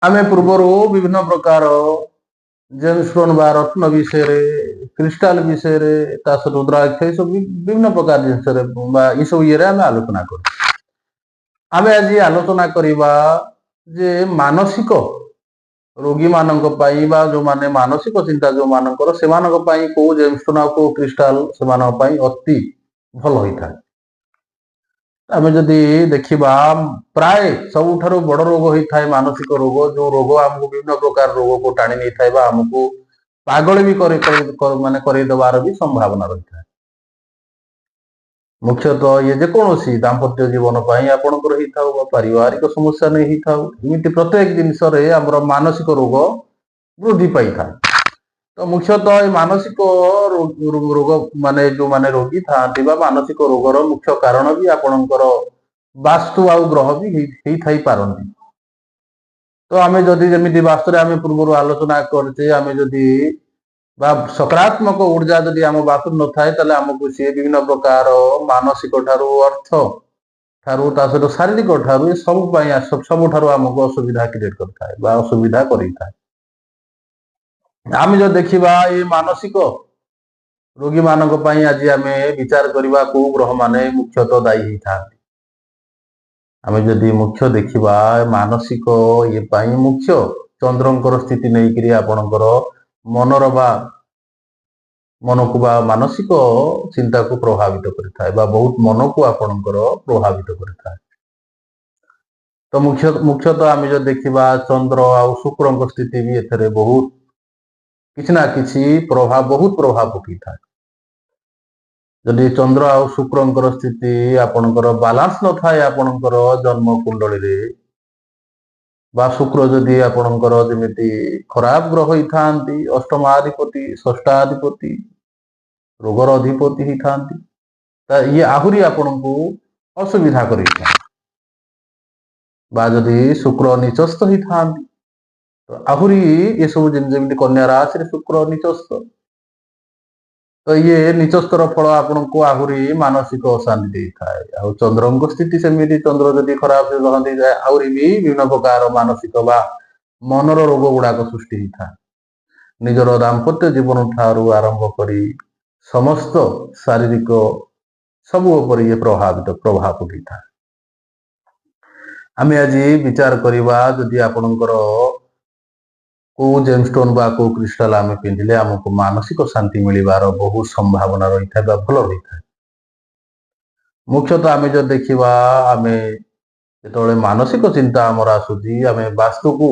आमे पूर्वर विभिन्न प्रकार जेमस्टोन बा रत्न विषय क्रिस्टाल विषय रुद्राक्ष ये सब विभिन्न प्रकार जिनस ये सब ये आलोचना कर आमे आज आलोचना करवा जे मानसिक रोगी मानक जो माने मानसिक चिंता जो मानकर से को जेमस्टोन को क्रिस्टाल से अति भल होता है। आम जदि देखा प्राय सबुठारु बड़ रोग होता है मानसिक रोग जो रोग आमको विभिन्न प्रकार रोग को टाणी नहीं था आमको पागल भी माने करदेवार भी संभावना रही है। मुख्यतः ये जेकोसी दाम्पत्य जीवन आपणकर होता पारिवारिक समस्या नहीं होता एमती प्रत्येक जिनस मानसिक रोग वृद्धि पाई था। तो मुख्यतः मानसिक रोग माने जो माने रोगी था मानसिक रोगर मुख्य कारण भी आपणकर वास्तु आ ग्रह भी थी पारती। तो आम जदि जमी वास्तु आम पूर्व आलोचना करते आम जदि सकारात्मक ऊर्जा जदि आम वास्तु न थाए आमको सी विभिन्न प्रकार मानसिक ठारू अर्थ ठारू सहित शारीरिक ठारू सबुठ आमको असुविधा क्रिएट करता है असुविधा करता है। आम जो देखा ये मानसिक रोगी मानक आज आम विचार करवा को ग्रह माने मुख्यतः दायी होता है। आम जदि मुख्य देखा मानसिक ये मुख्य चंद्रंकर स्थिति नहीं आपणकर मनर मन को मानसिक चिंता को प्रभावित करता है बहुत मन को आपणकर प्रभावित करता है। तो मुख्यतः आम जो देखा चंद्र आ शुक्र स्थिति भी एथे बहुत किसी ना किसी प्रभाव बहुत प्रभाव पकई था। जदि चंद्र आ शुक्र स्थिति आपणकर बालांस न थाए आपणकर जन्म कुंडली शुक्र जदि आपणकर जमी खराब ग्रह ही था अष्टमाधिपति षष्ठाधिपति रोगर अधिपति ही था ये आहुरी आपण को असुविधा कर जदि शुक्र निचस्थ ही था तो आहुरी ये सब जमी कन्या राशि शुक्र निचस्थ तो ये निचस्तर फल आपण को आहुरी मानसिक अशांति था। चंद्र स्थिति सेमती चंद्र जदि खराब से रहती आहरी भी विभिन्न प्रकार मानसिक मनर रोग गुड़ाक सृष्टि होता है। निजर दाम्पत्य जीवन ठारू आरंभ कर समस्त शारीरिक सबू उपर ये प्रभाव पकई था। आम आज विचार करवा जदि आपणकर को जेमस्टोन बा को क्रिस्टाल आम पिंधिले आमको मानसिक शांति मिलबार बहुत संभावना रही है भल रही है। मुख्यतः आम जो देखा आम जो मानसिक चिंता आमर आसूची आम वास्तु को